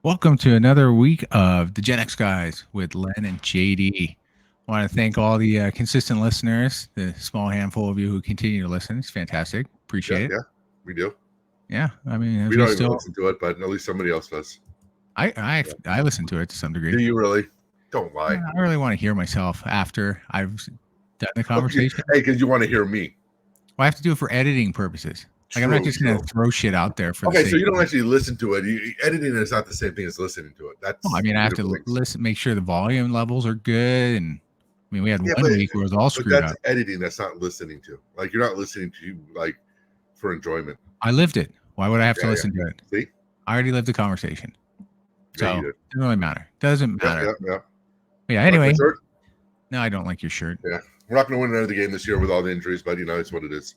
Welcome to another week of the Gen X Guys with Len and JD. I want to thank all the consistent listeners, the small handful of you who continue to listen. It's fantastic. Yeah, Appreciate it. yeah, we do. Yeah, I mean, as We we don't even still, listen to it, but at least somebody else does. I listen to it to some degree. Do you really? Don't Yeah, lie. I really want to hear myself after I've done the conversation. Hey, because you want to hear me. Well, I have to do it for editing purposes. Like I'm not just going to throw shit out there for the Okay, sake. so you don't actually listen to it. Editing is not the same thing as listening to it. That's. Well, I mean, I have two different to things. listen, make sure the volume levels are good, and I mean, we had Yeah, one week where it was all but screwed that's up. editing. That's not listening to. Like you're not listening to like for enjoyment. I lived it. Why would I have to Yeah, listen to it? See? I already lived the conversation. So Yeah, you it did. doesn't really matter. Doesn't Yeah, matter. yeah, yeah. But yeah, Like my anyway. shirt? No, I don't like your shirt. Yeah, we're not going to win another game this year with all the injuries, but it's what it is.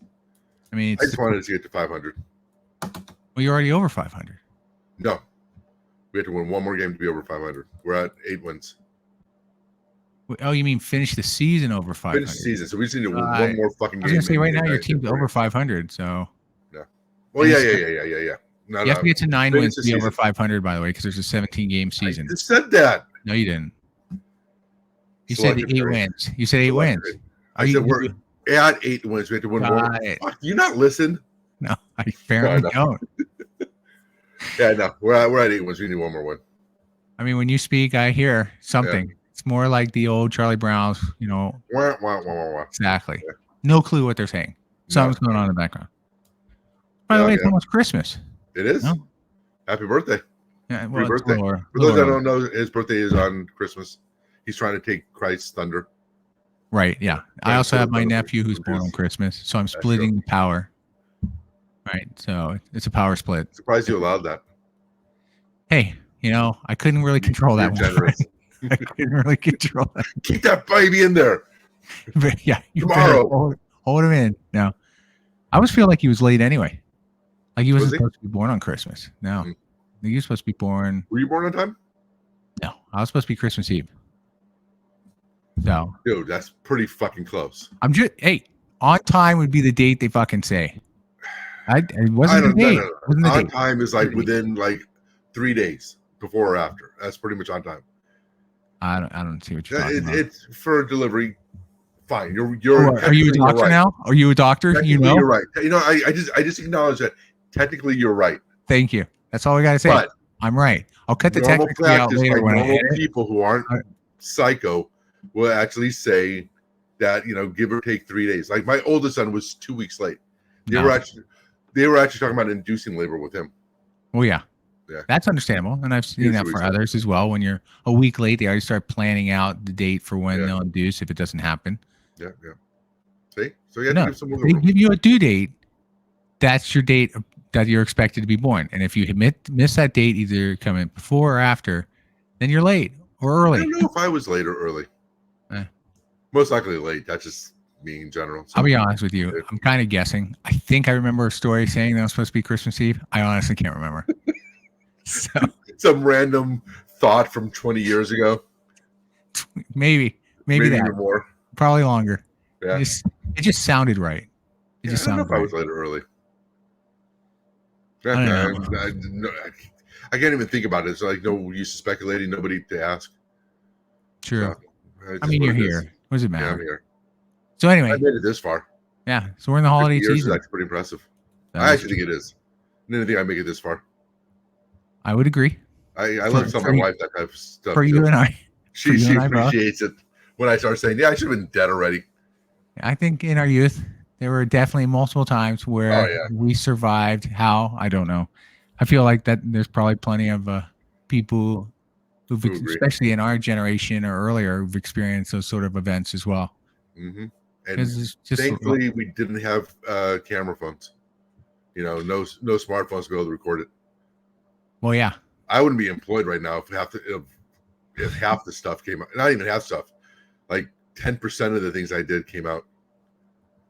I mean, I just wanted to get to 500. well, you're already over 500. No, we have to win one more game to be over 500. We're at 8 wins. Oh, you mean finish the season over 500? Finish the season, so we just need to win one more fucking game. I was gonna say right now your team's over 500, so. Yeah. Well, yeah. No, you have to get to 9 wins to be over 500, by the way, because there's a 17-game season. I just said that. No, you didn't. You said 8 wins. You said 8 wins. I said we're at 8 wins. We have to win one. Fuck, do you not listen? No, I apparently don't. Yeah, no, we're at 8 wins. We need one more win. I mean, when you speak, I hear something. Yeah. It's more like the old Charlie Brown's, Wah, wah, wah, wah, wah. Exactly. Yeah. No clue what they're saying. Something's going on in the background. By the way, it's almost Christmas. It is. No? Happy birthday. Yeah, well, birthday. For those that don't know, his birthday is on Christmas. He's trying to take Christ's thunder. Right, yeah. I also have my nephew who's born on Christmas, so I'm splitting the power. Right, so it's a power split. Surprised you allowed that. Hey, I couldn't really control that one. I couldn't really control that. Keep that baby in there. But yeah, tomorrow. Hold him in. No. I always feel like he was late anyway. Like he wasn't supposed to be born on Christmas. No. Mm-hmm. He was supposed to be born. Were you born on time? No. I was supposed to be Christmas Eve. So. Dude, that's pretty fucking close. On time would be the date they fucking say. It wasn't the date. No. On time is like within like 3 days before or after. That's pretty much on time. I don't see what you're talking about. It's for delivery. Fine. Are you a doctor now? Are you a doctor? You're right. I just acknowledge that technically you're right. Thank you. That's all we got to say. But I'm right. I'll cut the technically out later. Normal people who aren't psycho will actually say that give or take 3 days. Like my oldest son was 2 weeks late. They were actually talking about inducing labor with him. Well, yeah. Yeah. That's understandable. And I've seen that for others as well. When you're a week late, they already start planning out the date for when they'll induce if it doesn't happen. Yeah. See? So you have to give some they give you a due date. That's your date that you're expected to be born. And if you miss that date, either coming before or after, then you're late or early. I don't know if I was late or early. Most likely late. That's just me in general. So I'll be honest with you. I'm kind of guessing. I think I remember a story saying that was supposed to be Christmas Eve. I honestly can't remember. So. Some random thought from 20 years ago. Maybe that. More. Probably longer. Yeah. It just sounded right. It just sounded right. I was late or early. I can't even think about it. It's like no use of speculating, nobody to ask. True. So, I mean, you're here. What does it matter? Yeah, I'm here. So anyway. I made it this far. Yeah. So we're in the holiday season. That's pretty impressive. I actually think it is. I didn't think I'd make it this far. I would agree. I love telling my wife that type of stuff. For you and I. She appreciates it when I start saying, I should have been dead already. I think in our youth, there were definitely multiple times where we survived. How? I don't know. I feel like that there's probably plenty of people who've, especially in our generation or earlier, who've experienced those sort of events as well. Mm-hmm. And thankfully, we didn't have camera phones. No smartphones to be able to record it. Well, yeah. I wouldn't be employed right now if half the stuff came out. Not even half stuff. Like 10% of the things I did came out.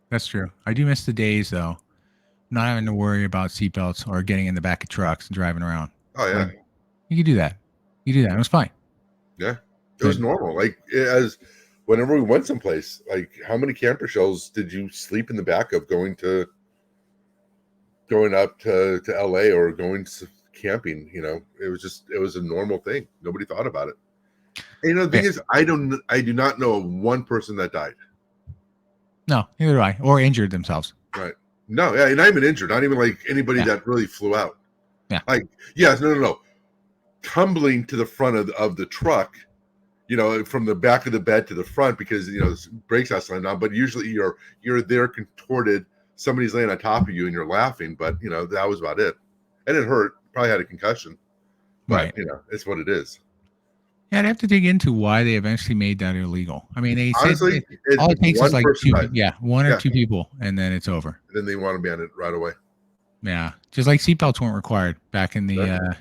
That's true. I do miss the days, though, not having to worry about seatbelts or getting in the back of trucks and driving around. Oh, yeah. You could do that. It was fine. Yeah. It was normal. Like, whenever we went someplace, like, how many camper shells did you sleep in the back of going up to LA or going to camping. It was a normal thing. Nobody thought about it. And the thing is, I do not know of one person that died. No, neither do I, or injured themselves. Right. No, yeah, and not even injured. Not even like anybody that really flew out. Yeah. Like, yes, no. Tumbling to the front of the truck, from the back of the bed to the front because the brakes not slammed down. But usually you're there contorted. Somebody's laying on top of you and you're laughing. But that was about it. And it hurt. Probably had a concussion. But it's what it is. Yeah, I'd have to dig into why they eventually made that illegal. I mean, they honestly, all it takes is like one or two people, and then it's over. And then they want to ban it right away. Yeah, just like seatbelts weren't required back in the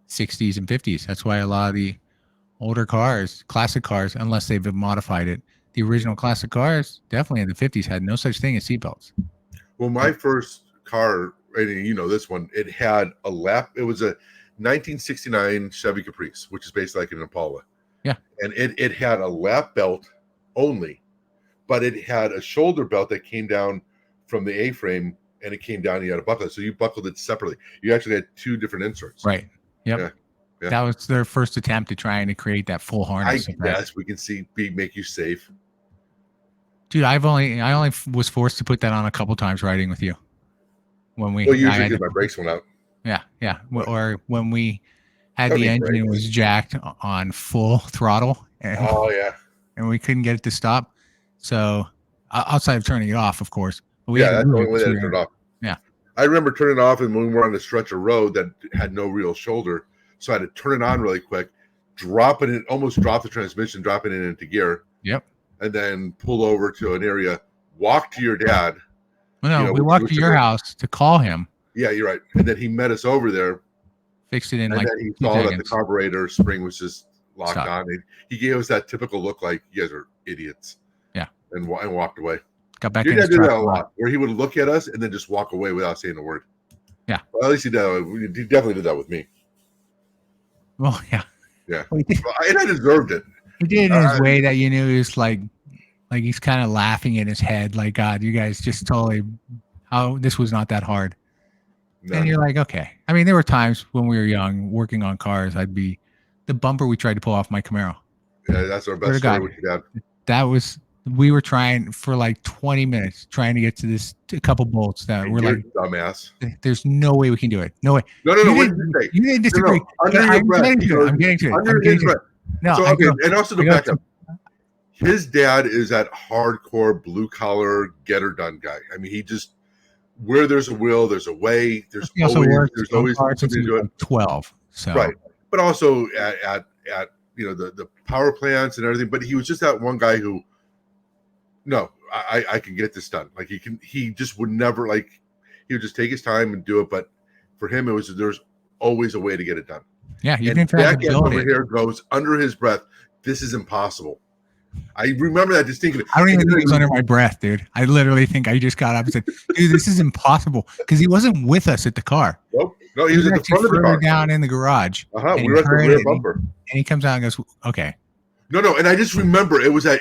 60s and 50s. That's why a lot of the older cars, classic cars, unless they've modified it, the original classic cars, definitely in the 50s, had no such thing as seatbelts. Well, my first car, and this one, it had a lap. It was a 1969 Chevy Caprice, which is basically like an Impala. Yeah. And it had a lap belt only, but it had a shoulder belt that came down from the A-frame, and it came down and you had to buckle it. So you buckled it separately. You actually had two different inserts. Right. Yep. Yeah. That was their first attempt at trying to create that full harness. I guess we can make you safe. Dude, I only was forced to put that on a couple times riding with you. Usually because my brakes went out. Yeah. Or when we had the engine was jacked on full throttle. And we couldn't get it to stop. So outside of turning it off, of course. But that's the only way that it turned off. Yeah. I remember turning it off, and when we were on a stretch of road that had no real shoulder, so I had to turn it on really quick, almost drop the transmission, dropping it into gear. Yep. And then pull over to an area, walk to your dad. Well, no, we walked to your house to call him. Yeah, you're right. And then he met us over there. Fixed it in and then he saw that the carburetor spring was just locked on. And he gave us that typical look like, you guys are idiots. Yeah. And walked away. Got back your dad did that a lot, where he would look at us and then just walk away without saying a word. Yeah. Well, at least he definitely did that with me. Well, yeah. Yeah. And I deserved it. He did in his way that he was like he's kind of laughing in his head, like, God, you guys just totally, this was not that hard. No. And you're like, okay. I mean, there were times when we were young working on cars, the bumper we tried to pull off my Camaro. Yeah, that's our best story with your dad. We were trying for like 20 minutes trying to get to a couple bolts that we're like, dumbass. There's no way we can do it. No way. No. You didn't disagree. I'm getting to it. No, so, okay, and also to back up, his dad is that hardcore blue collar get her done guy. I mean, he just, where there's a will, there's a way. There's always something to do it. 12. So right, but also at the power plants and everything. But he was just that one guy who, no, I can get this done. Like he just would never he would just take his time and do it. But for him, there's always a way to get it done. Yeah, you can try to build it. Here goes under his breath, this is impossible. I remember that distinctly. I don't even think it was under my breath, dude. I literally think I just got up and said, dude, this is impossible. Because he wasn't with us at the car. Nope. No, he was at the front of the car. Down in the garage. We were at the rear bumper. And he comes out and goes, okay. No. And I just remember it was at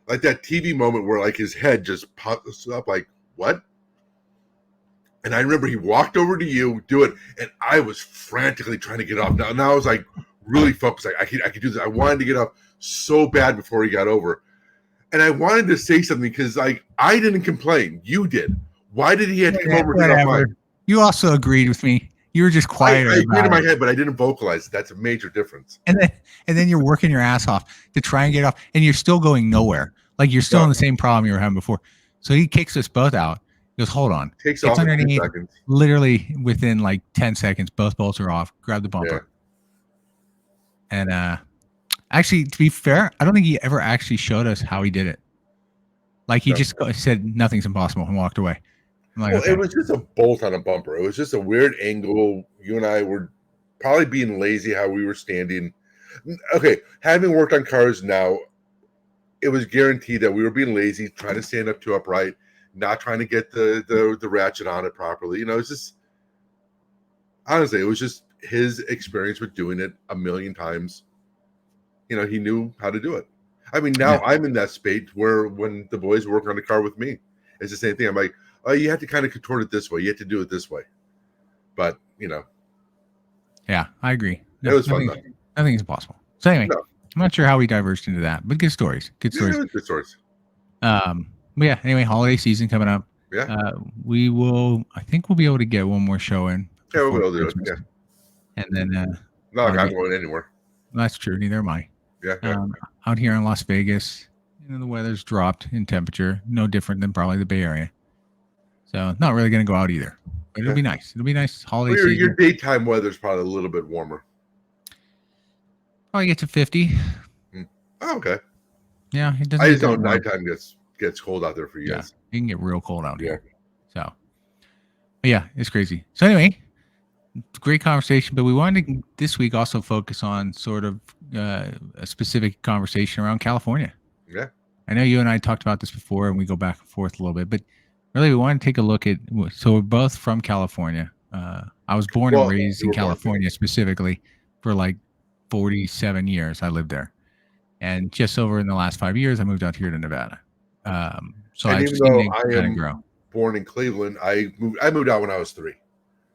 like that TV moment where like his head just pops up like, what? And I remember he walked over to you, do it, and I was frantically trying to get off. Now I was like really focused. Like I could do this. I wanted to get up so bad before he got over, and I wanted to say something because like I didn't complain. You did. Why did he have to come over to get off mine? You also agreed with me. You were just quiet. I agreed in my head, but I didn't vocalize. That's a major difference. And then you're working your ass off to try and get off, and you're still going nowhere. Like you're still in the same problem you were having before. So he kicks us both out. He goes, hold on. Takes off in 2 seconds. Literally within like 10 seconds, both bolts are off. Grab the bumper. Yeah. And actually, to be fair, I don't think he ever actually showed us how he did it. Like he just said nothing's impossible and walked away. Like, well, it was just a bolt on a bumper. It was just a weird angle. You and I were probably being lazy how we were standing. Okay, having worked on cars now, it was guaranteed that we were being lazy, trying to stand up too upright, not trying to get the ratchet on it properly. It's just, honestly, it was just his experience with doing it a million times. He knew how to do it. I mean, now I'm in that spate where when the boys work on the car with me, it's the same thing. I'm like, oh, you have to kind of contort it this way. You have to do it this way. But, Yeah, I agree. It was fun though. Nothing is impossible. So anyway, I'm not sure how we diverged into that, but good stories. Good stories. Good stories. But yeah, anyway, holiday season coming up. Yeah. I think we'll be able to get one more show in. Yeah, we'll be able to do it. Yeah. And then not like I'm going anywhere. That's true. Neither am I. Yeah. Out here in Las Vegas, the weather's dropped in temperature, no different than probably the Bay Area. So not really going to go out either. But it'll be nice. It'll be nice holiday season. Your daytime weather's probably a little bit warmer. Probably get to 50. Oh, okay. Yeah, it doesn't. I just know nighttime gets cold out there for you guys. It can get real cold out here. So, but yeah, it's crazy. So anyway, great conversation. But we wanted to this week also focus on sort of a specific conversation around California. Yeah. I know you and I talked about this before, and we go back and forth a little bit, but really we want to take a look at. So we're both from California. I was born and raised in California specifically for like 47 years. I lived there. And just over in the last 5 years, I moved out here to Nevada. So and I've even seen though it I kind am of grow. Born in Cleveland, I moved out when I was 3.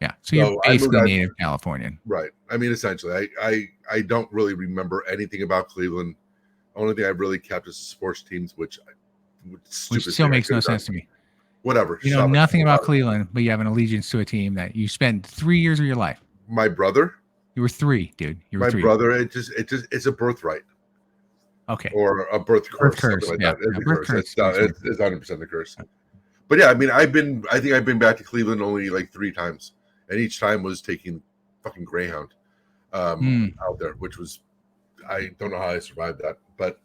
Yeah, so you're basically native Californian. Right. I mean, essentially, I don't really remember anything about Cleveland. The only thing I've really kept is the sports teams, which still makes no sense to me. Whatever. You know nothing about Cleveland, but you have an allegiance to a team that you spent 3 years of your life. My brother. You were 3, dude. You were 3. My brother. It's a birthright. Okay. Or a birth curse. Like that. It's a curse. It's 100% the curse. But yeah, I mean, I think I've been back to Cleveland only like 3 times, and each time was taking fucking Greyhound out there, which was, I don't know how I survived that. But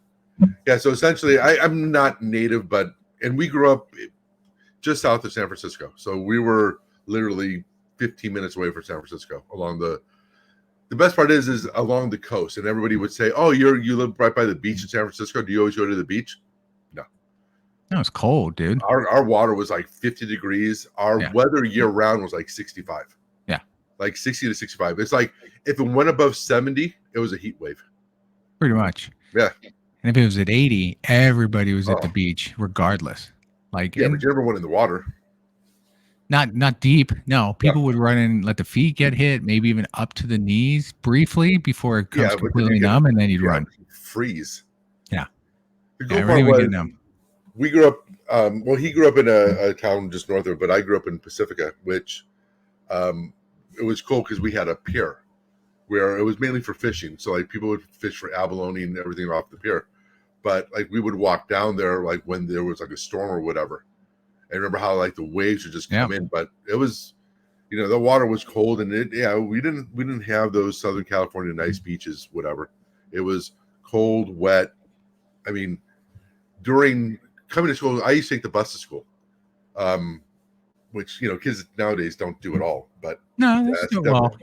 yeah, so essentially, I'm not native, and we grew up just south of San Francisco, so we were literally 15 minutes away from San Francisco along the best part is along the coast, and everybody would say, "Oh, you live right by the beach in San Francisco. Do you always go to the beach?" No, it's cold, dude. Our water was like 50 degrees. Our weather year round was like 65. Yeah, like 60 to 65. It's like if it went above 70, it was a heat wave. Pretty much. Yeah. And if it was at 80, everybody was at the beach, regardless. Like, but you never went in the water. Not deep. No, people would run in and let the feet get hit, maybe even up to the knees briefly before it comes completely numb, and then you'd run. Freeze. Yeah. Everything would get numb. We grew up. He grew up in a town just north of it, but I grew up in Pacifica, which it was cool because we had a pier where it was mainly for fishing. So like people would fish for abalone and everything off the pier, but like we would walk down there like when there was like a storm or whatever. I remember how like the waves would just come in, but it was, the water was cold, and we didn't have those Southern California nice beaches, whatever. It was cold, wet. I mean, during coming to school, I used to take the bus to school, which kids nowadays don't do at all. But no,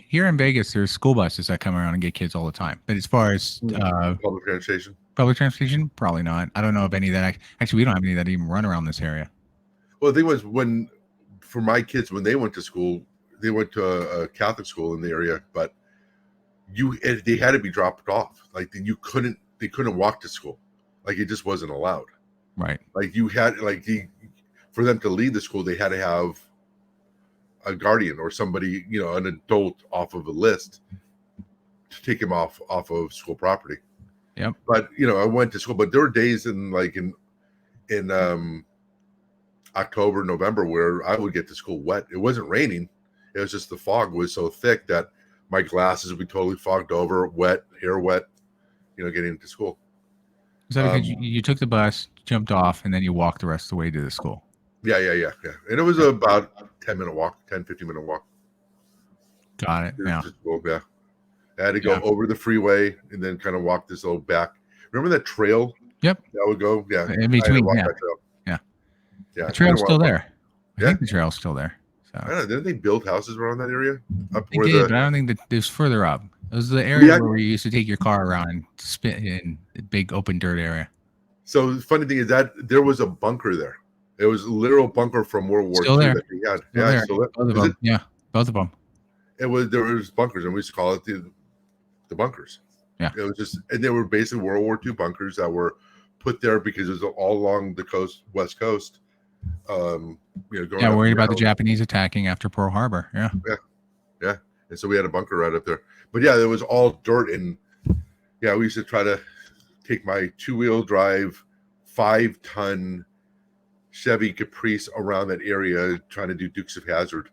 here in Vegas, there's school buses that come around and get kids all the time. But as far as public transportation, probably not. I don't know of any that actually we don't have any that even run around this area. Well, the thing was, for my kids, when they went to school, they went to a Catholic school in the area, but they had to be dropped off. Like they couldn't walk to school. Like it just wasn't allowed. Right. Like you had for them to leave the school, they had to have a guardian or somebody, an adult off of a list to take him off of school property. Yep. But I went to school, but there were days in October, November, where I would get to school wet. It wasn't raining. It was just the fog was so thick that my glasses would be totally fogged over, wet, hair wet, getting into school. Is that because you took the bus, jumped off, and then you walked the rest of the way to the school? Yeah. And it was about a 10-minute walk, 15-minute walk. Got it. Yeah. I had to go over the freeway and then kind of walk this little back. Remember that trail? Yep. That would go, in between, Yeah, the trail's still there. I think the trail's still there. So. I don't know. Didn't they build houses around that area? They did, but I don't think that there's further up. It was the area where you used to take your car around and spin in the big open dirt area. So the funny thing is that there was a bunker there. It was a literal bunker from World War II that they had. Both of them. Yeah, both of them. There was bunkers, and we used to call it the bunkers. Yeah. It was just, and they were basically World War II bunkers that were put there because it was all along the coast, West Coast. Worried about the Japanese attacking after Pearl Harbor. Yeah. and so we had a bunker right up there. But yeah, it was all dirt, and yeah, we used to try to take my 2-wheel drive 5-ton Chevy Caprice around that area trying to do Dukes of Hazzard.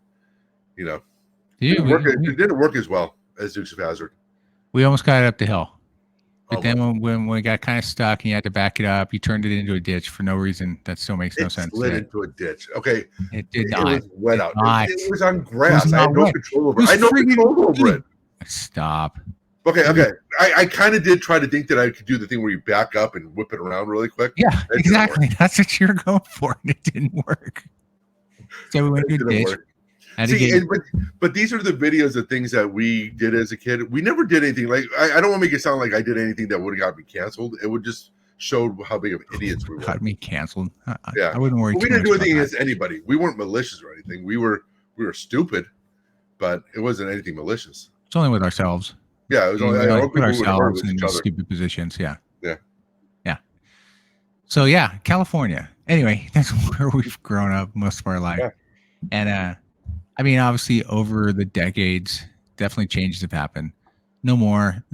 You know, it didn't work as well as Dukes of Hazzard. We almost got it up the hill. But then when we got kind of stuck and you had to back it up, you turned it into a ditch for no reason. That still makes no sense. It slid into a ditch. Okay. It did not. It was wet out. It was on grass. I had no control over it. I had no control over it. Stop. Okay. I kind of did try to think that I could do the thing where you back up and whip it around really quick. Yeah, exactly. That's what you're going for, and it didn't work. So we went to a ditch. See, but these are the videos of things that we did as a kid. We never did anything like I don't want to make it sound like I did anything that would have got me canceled. It would just show how big of idiots we were. Got me canceled. I wouldn't worry. We didn't do anything against anybody. We weren't malicious or anything. We were stupid, but it wasn't anything malicious. It's only with ourselves. Yeah, it was only put ourselves in stupid positions. Yeah. So yeah, California. Anyway, that's where we've grown up most of our life, and I mean, obviously, over the decades, definitely changes have happened. No more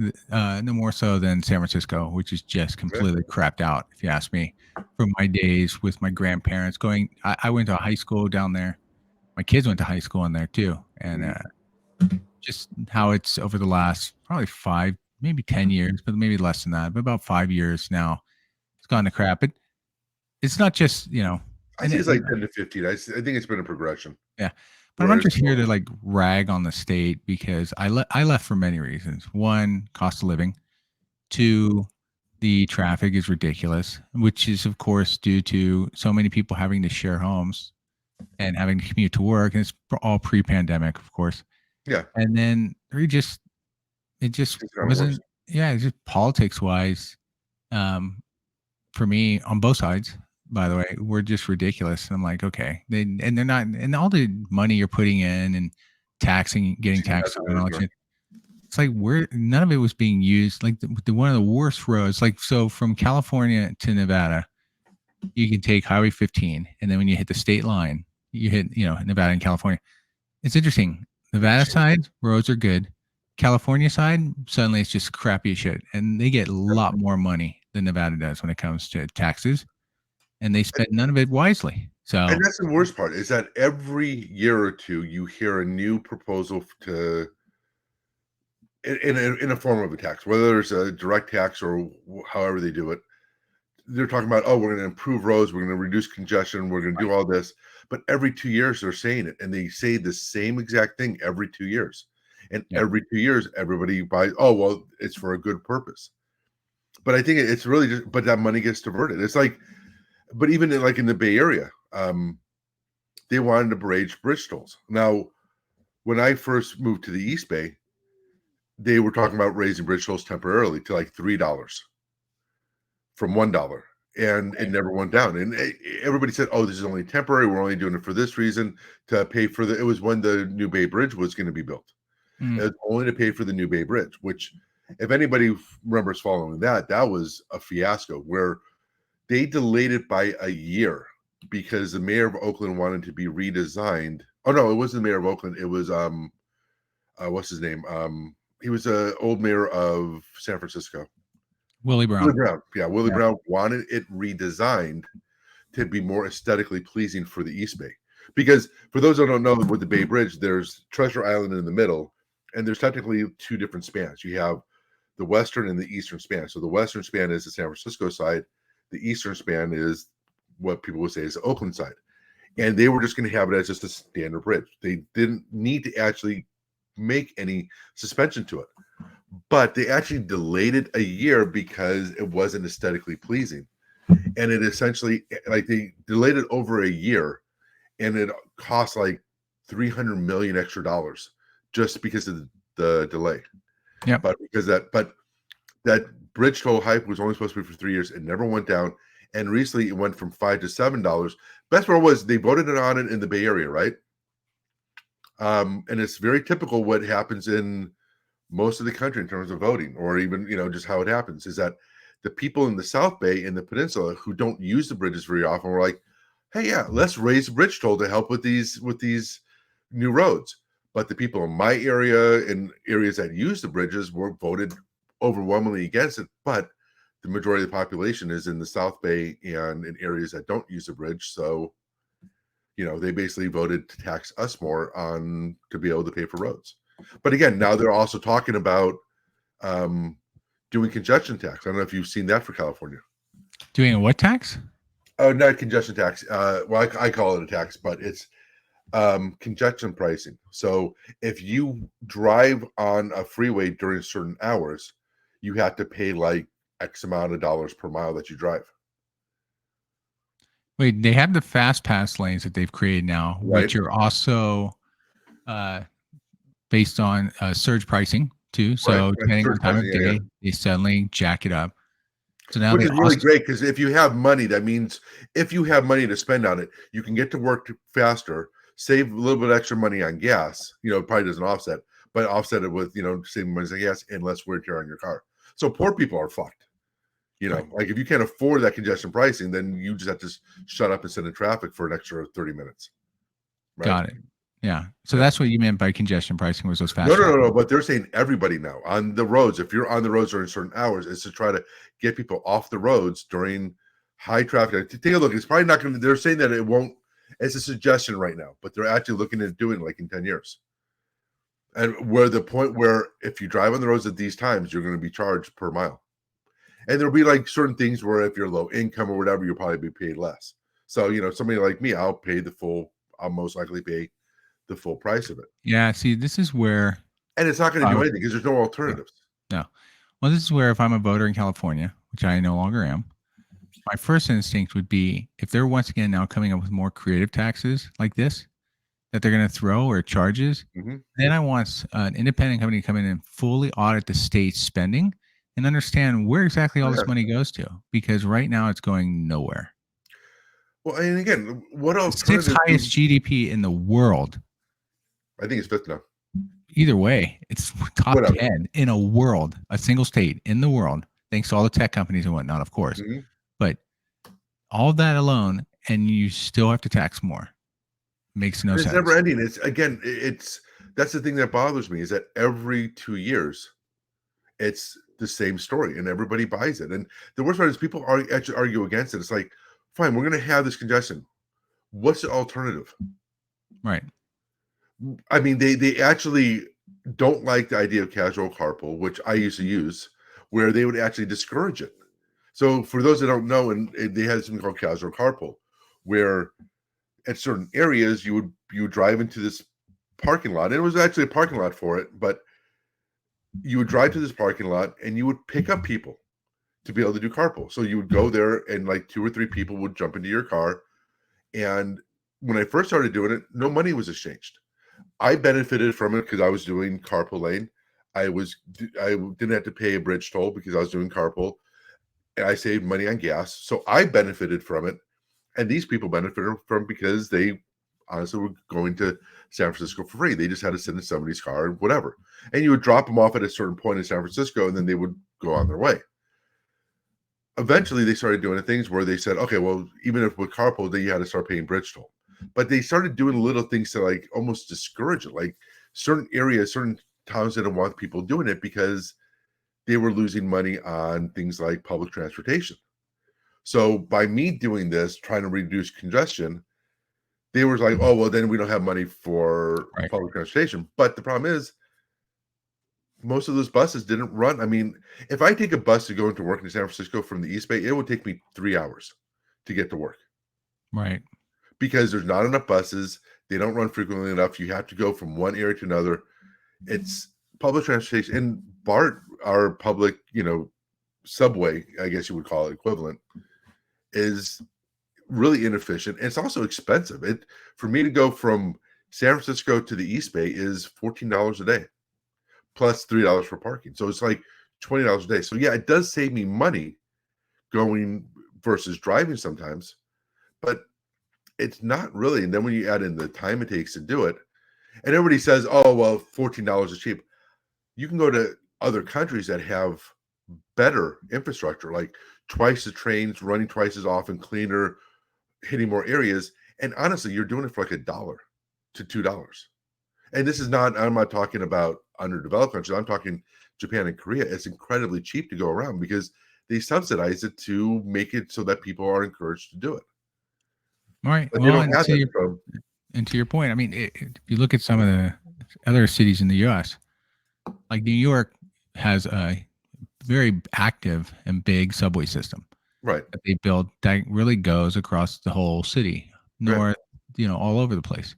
so than San Francisco, which is just completely crapped out, if you ask me. From my days with my grandparents I went to high school down there. My kids went to high school in there too, and just how it's over the last probably 5, maybe 10 years, but maybe less than that, but about 5 years now, it's gone to crap. But it's not just I think it's like 10 to 15. I think it's been a progression. Yeah. But I'm not just here to like rag on the state because I left for many reasons. One, cost of living. 2, the traffic is ridiculous, which is of course due to so many people having to share homes and having to commute to work, and it's all pre-pandemic, of course. Yeah. And then it just wasn't. Yeah, it's just politics wise, for me on both sides. By the way, we're just ridiculous. And I'm like, okay, they're not, and all the money you're putting in and getting taxed on and all that shit. It's like none of it was being used. Like one of the worst roads. Like so, from California to Nevada, you can take Highway 15, and then when you hit the state line, you hit Nevada and California. It's interesting. Nevada side roads are good. California side suddenly it's just crappy shit, and they get a lot more money than Nevada does when it comes to taxes. And they spend none of it wisely. And that's the worst part is that every year or two you hear a new proposal in a form of a tax, whether it's a direct tax or however they do it. They're talking about, we're going to improve roads, we're going to reduce congestion, we're going to do all this. But every 2 years they're saying it, and they say the same exact thing every 2 years. And every 2 years everybody buys, it's for a good purpose. But I think it's really just, but that money gets diverted. It's like, but even in the Bay Area, they wanted to raise bridge tolls. Now, when I first moved to the East Bay, they were talking about raising bridge tolls temporarily to like $3 from $1, and it never went down. And everybody said, "Oh, this is only temporary. We're only doing it for this reason to pay for it was when the New Bay Bridge was going to be built. It was only to pay for the New Bay Bridge, which, if anybody remembers following that was a fiasco where they delayed it by a year because the mayor of Oakland wanted to be redesigned. Oh no, it wasn't the mayor of Oakland. It was what's his name? He was an old mayor of San Francisco. Willie Brown. Willie Brown wanted it redesigned to be more aesthetically pleasing for the East Bay. Because for those who don't know, with the Bay Bridge, there's Treasure Island in the middle, and there's technically 2 different spans. You have the western and the eastern span. So the western span is the San Francisco side. The eastern span is what people would say is the Oakland side. And they were just going to have it as just a standard bridge. They didn't need to actually make any suspension to it. But they actually delayed it a year because it wasn't aesthetically pleasing. And it essentially, like, they delayed it over a year, and it cost like $300 million extra just because of the delay. Yeah. But that bridge toll hype was only supposed to be for 3 years. It never went down. And recently it went from $5 to $7. Best part was they voted on it in the Bay Area, right? And it's very typical what happens in most of the country in terms of voting, or even, just how it happens, is that the people in the South Bay and the peninsula who don't use the bridges very often were like, hey, let's raise bridge toll to help with these new roads. But the people in my area and areas that use the bridges were voted overwhelmingly against it. But the majority of the population is in the South Bay and in areas that don't use the bridge. So, they basically voted to tax us more to be able to pay for roads. But again, now they're also talking about doing congestion tax. I don't know if you've seen that for California. Doing a what tax? Oh, not congestion tax. Well, I call it a tax, but it's congestion pricing. So if you drive on a freeway during certain hours, you have to pay like X amount of dollars per mile that you drive. Wait, they have the fast pass lanes that they've created now, right, which are also based on surge pricing too. So depending on the time of day, they suddenly jack it up. So now, which is really great, because if you have money, that means if you have money to spend on it, you can get to work faster, save a little bit extra money on gas. It probably doesn't offset, but offset it with saving money on gas and less wear and tear on your car. So poor people are fucked. Like if you can't afford that congestion pricing, then you just have to shut up and sit in traffic for an extra 30 minutes. Right? Got it. Yeah. So that's what you meant by congestion pricing, was those fast. No. But they're saying everybody now on the roads, if you're on the roads during certain hours, is to try to get people off the roads during high traffic. Take a look. It's probably not going to, they're saying that it won't, it's a suggestion right now, but they're actually looking at doing it like in 10 years. And where the point where if you drive on the roads at these times, you're going to be charged per mile. And there'll be like certain things where if you're low income or whatever, you'll probably be paid less. So, somebody like me, I'll most likely pay the full price of it. Yeah. See, this is where. And it's not going to do anything because there's no alternatives. No. Well, this is where if I'm a voter in California, which I no longer am, my first instinct would be, if they're once again now coming up with more creative taxes like this that they're going to throw, or charges, then I want an independent company to come in and fully audit the state's spending and understand where exactly all this money goes to, because right now it's going nowhere. Well, and again, what else? The 6th highest GDP in the world. I think it's 5th now. Either way, it's top 10 in a single state in the world, thanks to all the tech companies and whatnot, of course. But all that alone, and you still have to tax more. Makes no sense. It's never ending. That's the thing that bothers me, is that every 2 years, it's the same story and everybody buys it. And the worst part is people actually argue against it. It's like, fine, we're going to have this congestion. What's the alternative? Right. I mean, they actually don't like the idea of casual carpool, which I used to use, where they would actually discourage it. So for those that don't know, and they had something called casual carpool, where at certain areas you would drive into this parking lot. And it was actually a parking lot for it, but you would drive to this parking lot and you would pick up people to be able to do carpool. So you would go there and like 2 or 3 people would jump into your car. And when I first started doing it, no money was exchanged. I benefited from it because I was doing carpool lane. I didn't have to pay a bridge toll because I was doing carpool, and I saved money on gas. So I benefited from it. And these people benefited from because they honestly were going to San Francisco for free. They just had to sit in somebody's car or whatever. And you would drop them off at a certain point in San Francisco, and then they would go on their way. Eventually, they started doing things where they said, okay, well, even if with carpool, then you had to start paying bridge toll. But they started doing little things to like almost discourage it. Like certain areas, certain towns didn't want people doing it because they were losing money on things like public transportation. So by me doing this, trying to reduce congestion, they were like, oh, well, then we don't have money for public transportation. But the problem is, most of those buses didn't run. I mean, if I take a bus to go into work in San Francisco from the East Bay, it would take me 3 hours to get to work. Right. Because there's not enough buses. They don't run frequently enough. You have to go from one area to another. It's public transportation. And BART, our public, subway, I guess you would call it equivalent, is really inefficient. It's also expensive. For me to go from San Francisco to the East Bay is $14 a day, plus $3 for parking. So it's like $20 a day. So yeah, it does save me money going versus driving sometimes, but it's not really. And then when you add in the time it takes to do it, and everybody says, oh, well, $14 is cheap. You can go to other countries that have better infrastructure, like twice the trains running twice as often, cleaner, hitting more areas. And honestly, you're doing it for like $1 to $2. And this is not, I'm not talking about underdeveloped countries. I'm talking Japan and Korea. It's incredibly cheap to go around because they subsidize it to make it so that people are encouraged to do it. Right. But Well, and to your point, I mean, if you look at some of the other cities in the U.S., like New York has a very active and big subway system, right, that they built that really goes across the whole city, north, right. All over the place.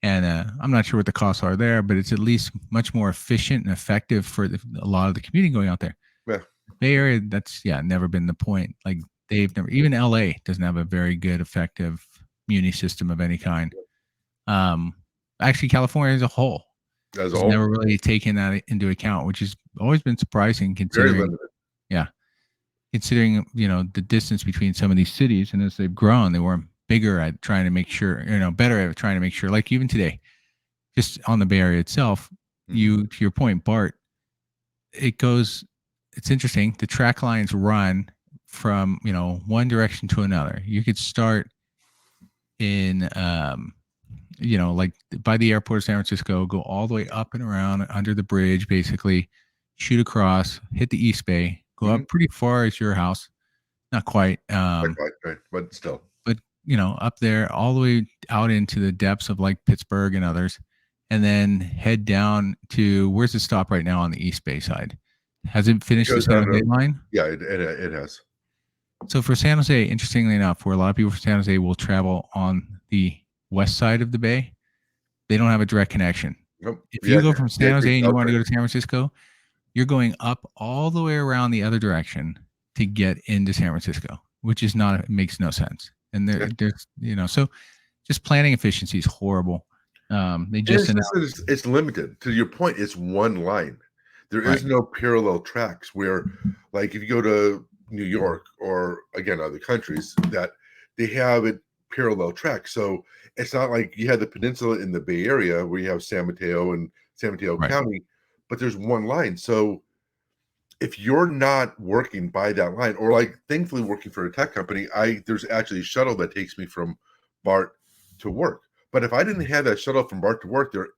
And I'm not sure what the costs are there, but it's at least much more efficient and effective for a lot of the commuting going out there. Yeah. Bay Area, that's never been the point. Like they've never, even LA doesn't have a very good, effective muni system of any kind. Actually, California as a whole has never really taken that into account, which has always been surprising considering, considering the distance between some of these cities, and as they've grown, they weren't bigger at trying to make sure, better at trying to make sure. Like even today, just on the Bay Area itself, to your point, Bart, it's interesting. The track lines run from one direction to another. You could start in like by the airport of San Francisco, go all the way up and around under the bridge, basically shoot across, hit the East Bay, go up pretty far as your house, not quite, but still, but up there all the way out into the depths of like Pittsburgh and others, and then head down to, where's the stop right now on the East Bay side? Has it finished the San Jose line? Yeah, it has. So for San Jose, interestingly enough, where a lot of people from San Jose will travel on the west side of the bay, they don't have a direct connection. Nope. If you go from San Jose and you want to go to San Francisco, you're going up all the way around the other direction to get into San Francisco, which is not, it makes no sense. And there's so just planning efficiency is horrible. They just it's limited. To your point, it's one line. There is no parallel tracks where, like, if you go to New York or again other countries, that they have it parallel tracks. So it's not like you have the peninsula in the Bay Area where you have San Mateo and San Mateo County, but there's one line. So if you're not working by that line, or like thankfully working for a tech company, there's actually a shuttle that takes me from BART to work. But if I didn't have that shuttle from BART to work there,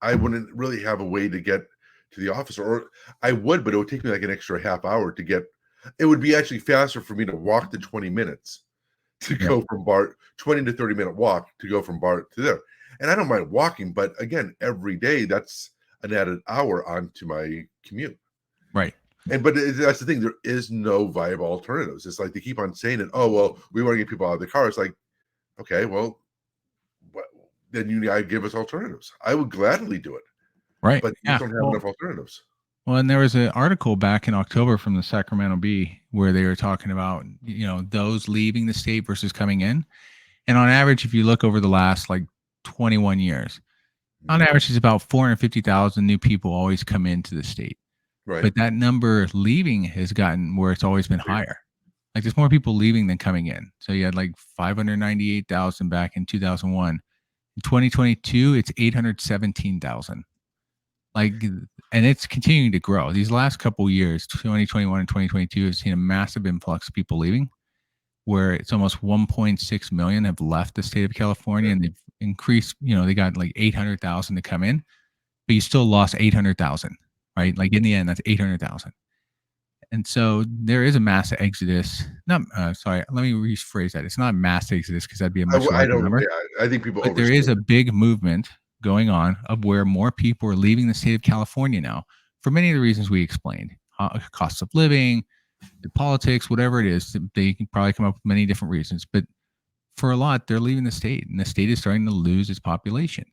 I wouldn't really have a way to get to the office, or I would, but it would take me like an extra half hour to get. It would be actually faster for me to walk the 20 minutes to go from BART, 20 to 30 minute walk to go from BART to there. And I don't mind walking, but again, every day that's an added hour onto my commute. Right. But that's the thing. There is no viable alternatives. It's like they keep on saying it. Oh, well, we want to get people out of the car. It's like, okay, well, then you gotta give us alternatives. I would gladly do it. Right. But you don't have enough alternatives. Well, and there was an article back in October from the Sacramento Bee where they were talking about, those leaving the state versus coming in. And on average, if you look over the last like 21 years, on average, it's about 450,000 new people always come into the state. Right. But that number leaving has gotten where it's always been higher. Like there's more people leaving than coming in. So you had like 598,000 back in 2001. In 2022, it's 817,000. Like, and it's continuing to grow. These last couple of years, 2021 and 2022, have seen a massive influx of people leaving, where it's almost 1.6 million have left the state of California, and they've increased, they got like 800,000 to come in, but you still lost 800,000, right? Like in the end, that's 800,000. And so there is a mass exodus. Let me rephrase that. It's not a mass exodus because that'd be a much larger number. Yeah, I think people. But there is a big movement going on of where more people are leaving the state of California now for many of the reasons we explained: cost of living, the politics, whatever it is. They can probably come up with many different reasons, but for a lot, they're leaving the state, and the state is starting to lose its population.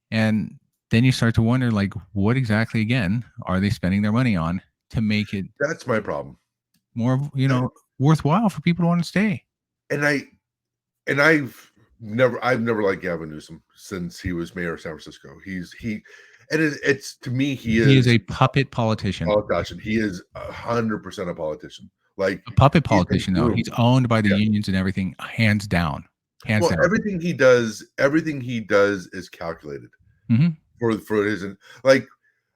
And then you start to wonder, like, what exactly again are they spending their money on to make it? That's my problem. More, worthwhile for people to want to stay. And I've never liked Gavin Newsom since he was mayor of San Francisco. It's to me, he is a puppet politician. He is 100% a politician. Like a puppet politician, though. He's owned by the unions and everything, hands down. Hands down. Everything he does is calculated for his, like,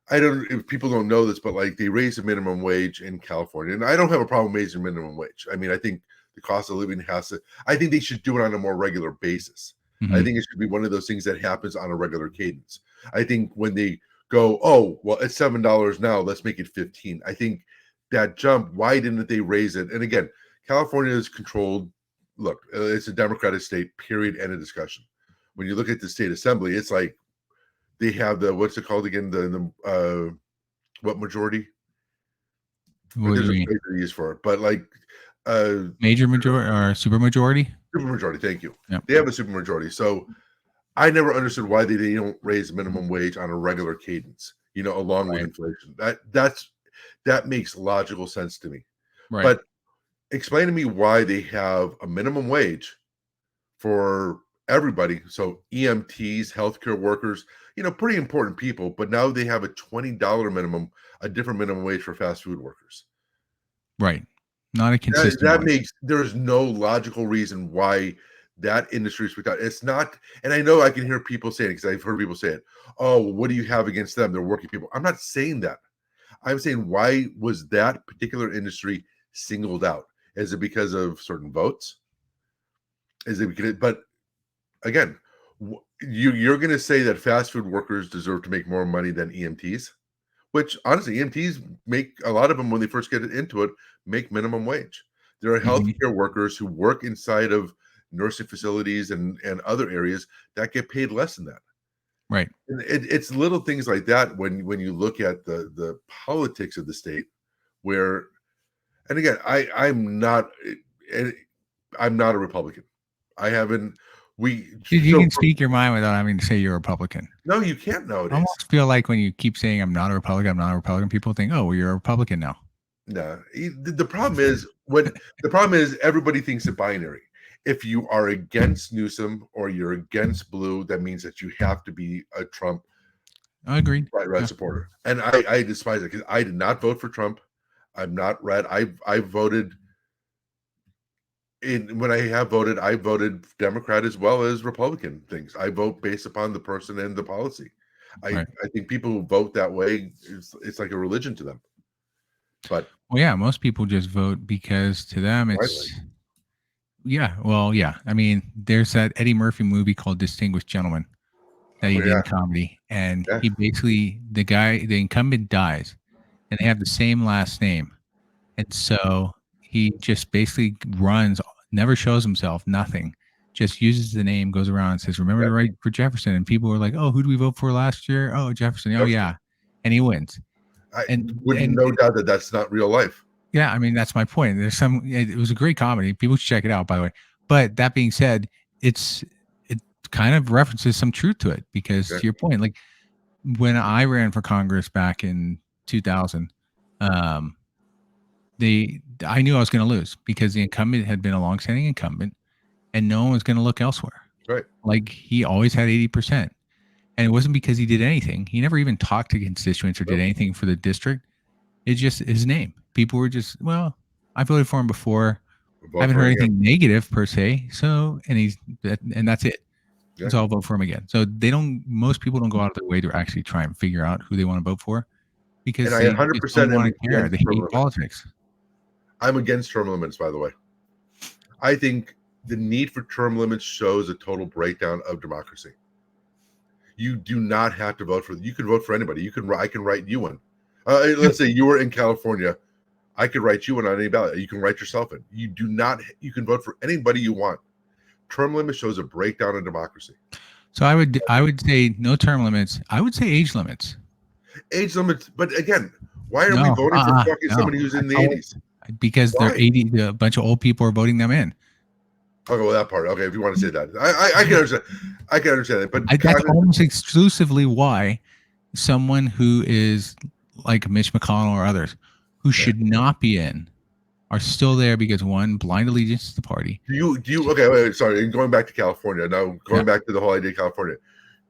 I don't, if people don't know this, but like they raised the minimum wage in California, and I don't have a problem raising minimum wage. I mean, I think the cost of living I think they should do it on a more regular basis. Mm-hmm. I think it should be one of those things that happens on a regular cadence. I think when they go, oh, well, it's $7 now, let's make it 15. I think that jump, why didn't they raise it? And again, California is controlled. Look, it's a Democratic state, period, end of discussion. When you look at the state assembly, it's like they have the, what's it called again? What majority? What do you mean? They use for it, but like major majority or super majority? Super majority, thank you. Yep. They have a super majority. So I never understood why they don't raise minimum wage on a regular cadence, along with inflation. That makes logical sense to me. Right. But explain to me why they have a minimum wage for everybody. So EMTs, healthcare workers, pretty important people, but now they have a $20 minimum, a different minimum wage for fast food workers. Right. Not a consistent. That makes, there's no logical reason why that industry is without. It's not, and I know I can hear people saying it because I've heard people say it. Oh, what do you have against them? They're working people. I'm not saying that. I'm saying, why was that particular industry singled out? Is it because of certain votes? Is it because? But again, you're going to say that fast food workers deserve to make more money than EMTs, which honestly, EMTs make, a lot of them when they first get into it, make minimum wage. There are healthcare workers who work inside of nursing facilities and other areas that get paid less than that. Right. And it's little things like that when you look at the politics of the state, where, and again, I'm not a Republican. I haven't. You can speak your mind without having to say you're a Republican. No, you can't nowadays. I almost feel like when you keep saying I'm not a Republican, people think, oh, well, you're a Republican now. No, the problem is everybody thinks it's binary. If you are against Newsom or you're against blue, that means that you have to be a Trump. I agree. Red supporter, and I despise it because I did not vote for Trump. I'm not red. I voted. When I have voted, I voted Democrat as well as Republican things. I vote based upon the person and the policy. I think people who vote that way, it's like a religion to them. But well, yeah, most people just vote because to them it's I mean, there's that Eddie Murphy movie called Distinguished Gentleman that he did in comedy, and he basically, the incumbent dies, and they have the same last name, and so he just basically runs, never shows himself, nothing, just uses the name, goes around and says, remember to write for Jefferson. And people were like, oh, who do we vote for last year? Oh, Jefferson. Oh, yeah. And he wins. No doubt that that's not real life. Yeah, I mean, that's my point. It was a great comedy. People should check it out, by the way. But that being said, it kind of references some truth to it because to your point, like when I ran for Congress back in 2000, I knew I was going to lose because the incumbent had been a longstanding incumbent and no one was going to look elsewhere. Right. Like he always had 80%. And it wasn't because he did anything. He never even talked to constituents or did anything for the district. It's just his name. People were just, well, I voted for him before. I haven't heard anything negative per se. So, and that's it. Yeah. So I'll vote for him again. So most people don't go out of their way to actually try and figure out who they want to vote for because they 100% don't want to care. They hate politics. I'm against term limits, by the way. I think the need for term limits shows a total breakdown of democracy. You do not have to vote for. You can vote for anybody. I can write you one. Let's say you were in California. I could write you one on any ballot. You can write yourself in. You can vote for anybody you want. Term limit shows a breakdown in democracy. So I would say no term limits. I would say age limits. Age limits, but again, why are we voting for fucking somebody who's in the 80s? Because they're 80. A bunch of old people are voting them in. Okay, well that part. Okay, if you want to say that, I can understand. I can understand it, but that's almost exclusively why someone who is like Mitch McConnell or others who should not be in are still there because one, blind allegiance to the party. Do you? Okay, wait, sorry. Going back to California now, going back to the whole idea of California.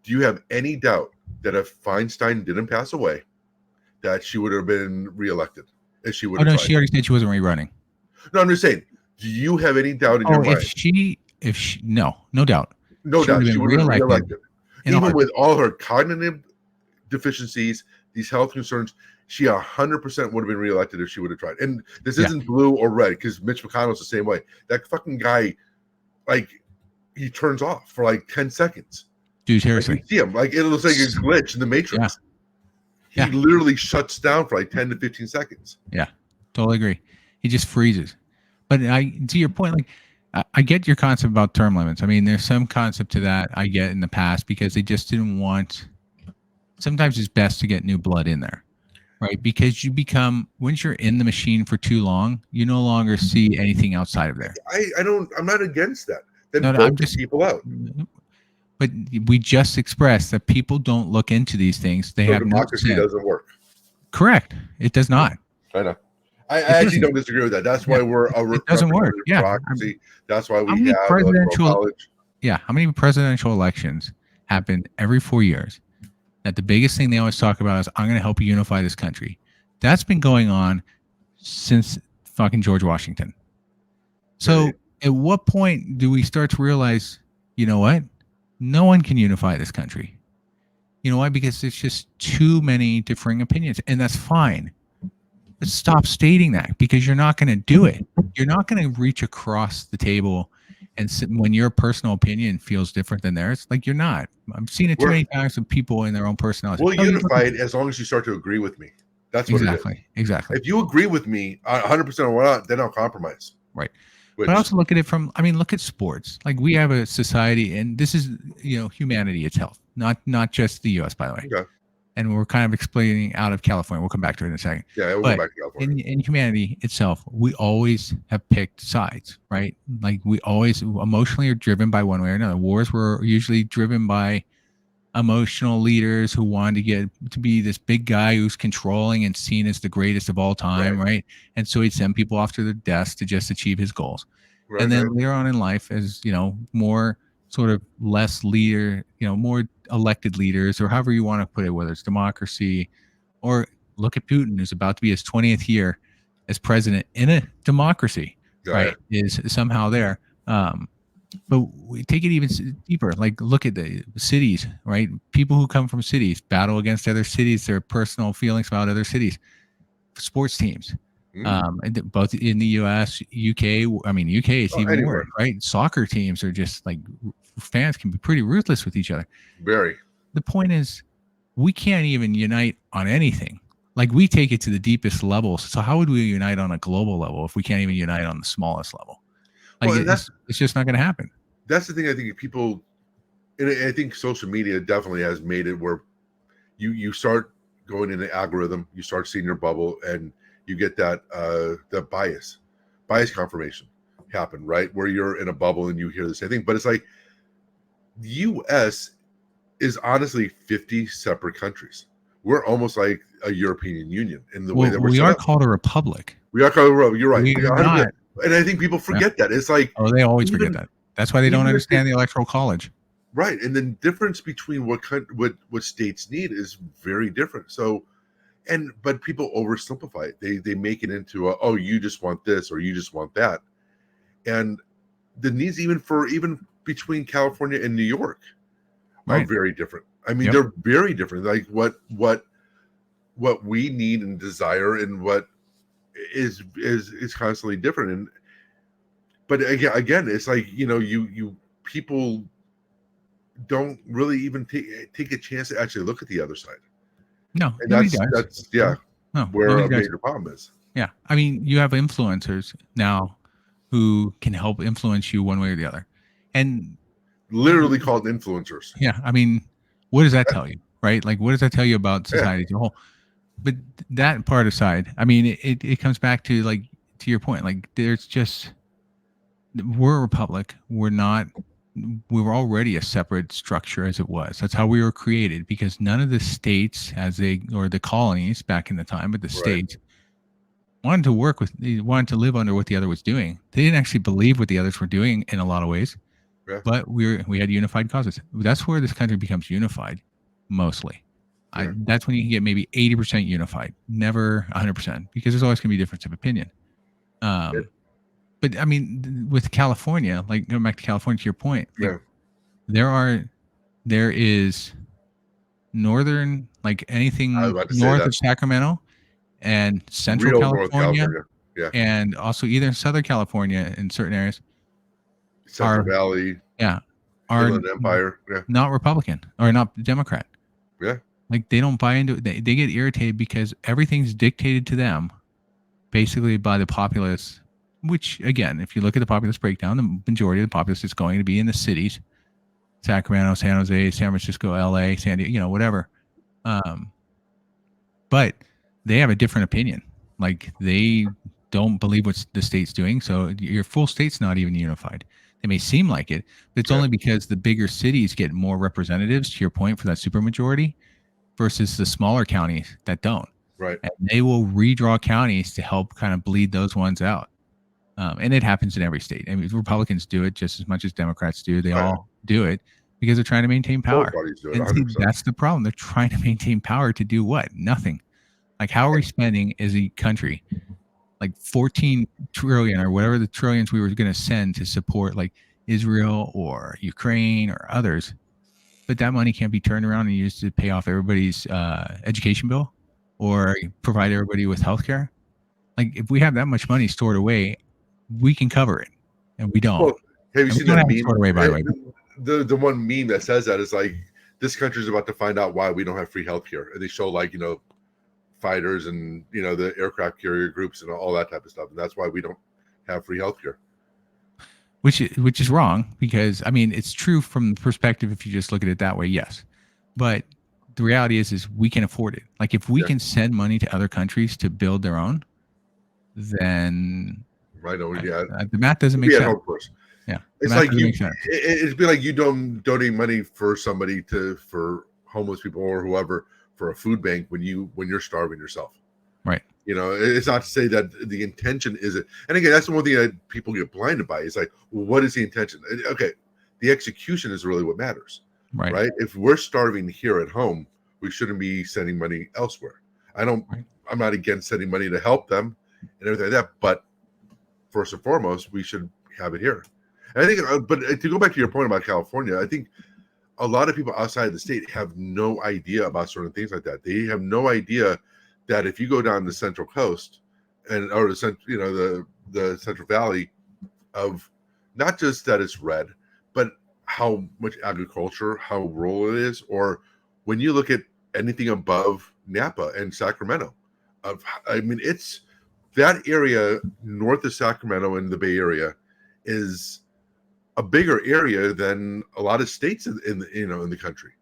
Do you have any doubt that if Feinstein didn't pass away, that she would have been reelected? If she would. Oh no, she already said she wasn't rerunning. No, I'm just saying. Do you have any doubt in your mind? If she, no doubt. No doubt. She would have been reelected. Even with all her cognitive deficiencies, these health concerns, she 100% would have been reelected if she would have tried. And this isn't blue or red because Mitch McConnell's the same way. That fucking guy, like, he turns off for like 10 seconds. Dude, seriously. Like, you see him, like it looks like a glitch in the Matrix. He literally shuts down for like 10 to 15 seconds. Yeah, totally agree. He just freezes. But to your point, like I get your concept about term limits. I mean, there's some concept to that I get in the past because they just didn't want. Sometimes it's best to get new blood in there, right? Because you become, once you're in the machine for too long, you no longer see anything outside of there. I'm not against that. Then I'm just people out. But we just expressed that people don't look into these things. They have democracy doesn't work. Correct. It does not. I know. I actually don't disagree with that. That's why we're it doesn't work. Democracy. That's why we have presidential college. Yeah. How many presidential elections happen every 4 years? That the biggest thing they always talk about is, I'm going to help you unify this country. That's been going on since fucking George Washington. So at what point do we start to realize, you know what? No one can unify this country. You know why? Because there's just too many differing opinions, and that's fine. But stop stating that, because you're not going to do it. You're not going to reach across the table and when your personal opinion feels different than theirs, like you're not. I've seen it too many times with people in their own personality. We'll unify it as long as you start to agree with me. That's what it is. Exactly. If you agree with me 100% or not, then I'll compromise. Right. But I also look at it from, look at sports. Like, we have a society, and this is, humanity itself, not just the U.S., by the way. Okay. And we're kind of explaining out of California. We'll come back to it in a second. Yeah, we'll go back to California. In humanity itself, we always have picked sides, right? Like, we always emotionally are driven by one way or another. Wars were usually driven by emotional leaders who wanted to get to be this big guy who's controlling and seen as the greatest of all time, right? And so he'd send people off to their deaths to just achieve his goals. And then later on in life, as more sort of less leader, more elected leaders, or however you want to put it, whether it's democracy, or look at Putin, who's about to be his 20th year as president in a democracy, right? Is somehow there. But we take it even deeper. Like, look at the cities, right? People who come from cities battle against other cities, their personal feelings about other cities. Sports teams, both in the U.S., UK. UK is even worse, right? Soccer teams are just like, fans can be pretty ruthless with each other. Very. The point is, we can't even unite on anything. Like, we take it to the deepest levels. So how would we unite on a global level if we can't even unite on the smallest level? Like, it's just not going to happen. That's the thing. I think people, and I think social media definitely has made it where you start going in the algorithm, you start seeing your bubble, and you get that bias confirmation happen, right? Where you're in a bubble and you hear the same thing. But it's like, the U.S. is honestly 50 separate countries. We're almost like a European Union in the way that we are called a republic. We are called a republic. You're right. And I think people forget that. It's like, they always forget that. That's why they don't understand the Electoral College. Right. And the difference between what states need is very different. So, but people oversimplify it. They make it into you just want this or you just want that. And the needs even between California and New York are very different. I mean, they're very different. Like what we need and desire and what is constantly different. But again, it's like, you people don't really even take a chance to actually look at the other side. No, and that's where a major problem is. Yeah, I mean, you have influencers now who can help influence you one way or the other, and literally called influencers. Yeah, I mean, what does that tell you, right? Like, what does that tell you about society as a whole? But that part aside, I mean, it comes back to, like, to your point, like, there's just, we're a republic. We were already a separate structure as it was. That's how we were created, because none of the states or the colonies back in the time, but the states wanted to live under what the other was doing. They didn't actually believe what the others were doing in a lot of ways, but we had unified causes. That's where this country becomes unified, mostly. That's when you can get maybe 80% unified, never 100%, because there's always going to be difference of opinion. But I mean, with California, like, going back to California, to your point, like, there is northern, like, anything north of Sacramento and central California, and also either Southern California in certain areas, Central Valley, are Inland Empire, not Republican or not Democrat. Yeah. Like they don't buy into it. They get irritated because everything's dictated to them basically by the populace, which again, if you look at the populace breakdown, the majority of the populace is going to be in the cities, Sacramento, San Jose, San Francisco, LA, San Diego, whatever. But they have a different opinion. Like they don't believe what the state's doing. So your full state's not even unified. They may seem like it, but it's only because the bigger cities get more representatives, to your point, for that supermajority versus the smaller counties that don't. Right. And they will redraw counties to help kind of bleed those ones out. And it happens in every state. I mean, Republicans do it just as much as Democrats do. They all do it because they're trying to maintain power. And that's the problem. They're trying to maintain power to do what? Nothing. Like, how are we spending as a country like 14 trillion or whatever the trillions we were going to send to support like Israel or Ukraine or others? But that money can't be turned around and used to pay off everybody's education bill or provide everybody with healthcare. Like, if we have that much money stored away, we can cover it, and we don't. Well, have you seen that meme? Stored away, by the way. The one meme that says that is like, this country's about to find out why we don't have free healthcare, and they show like fighters and the aircraft carrier groups and all that type of stuff, and that's why we don't have free healthcare. Which is wrong, because I mean, it's true from the perspective if you just look at it that way, yes. But the reality is we can afford it. Like, if we can send money to other countries to build their own, then the math doesn't make sense. Yeah, it's like it'd be like you don't donate money for somebody for homeless people or whoever for a food bank when you're starving yourself. Right. It's not to say that the intention isn't. And again, that's the one thing that people get blinded by. It's like, well, what is the intention? Okay, the execution is really what matters. Right. If we're starving here at home, we shouldn't be sending money elsewhere. I'm not against sending money to help them and everything like that, but first and foremost, we should have it here. And I think, but to go back to your point about California, I think a lot of people outside the state have no idea about certain things like that. They have no idea that if you go down the Central Coast or the Central Valley, of not just that it's red, but how much agriculture, how rural it is, or when you look at anything above Napa and Sacramento, it's that area north of Sacramento in the Bay Area is a bigger area than a lot of states in the country,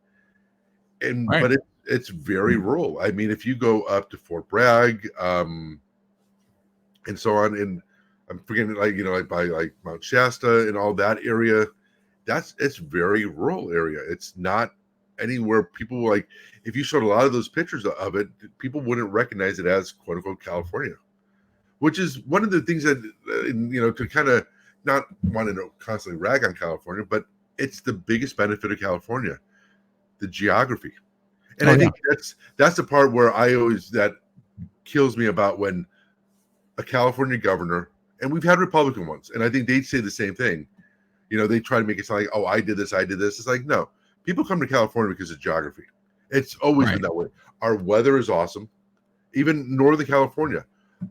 but it's very rural. I mean, if you go up to Fort Bragg, and so on, and I'm forgetting like by like Mount Shasta and all that area, it's very rural area. It's not anywhere people like. If you showed a lot of those pictures of it, people wouldn't recognize it as quote unquote California, which is one of the things that to kind of not want to constantly rag on California, but it's the biggest benefit of California, the geography. And I think that's the part where that kills me about when a California governor, and we've had Republican ones, and I think they'd say the same thing. They try to make it sound like, oh, I did this. It's like, no, people come to California because of geography. It's always been that way. Our weather is awesome. Even Northern California,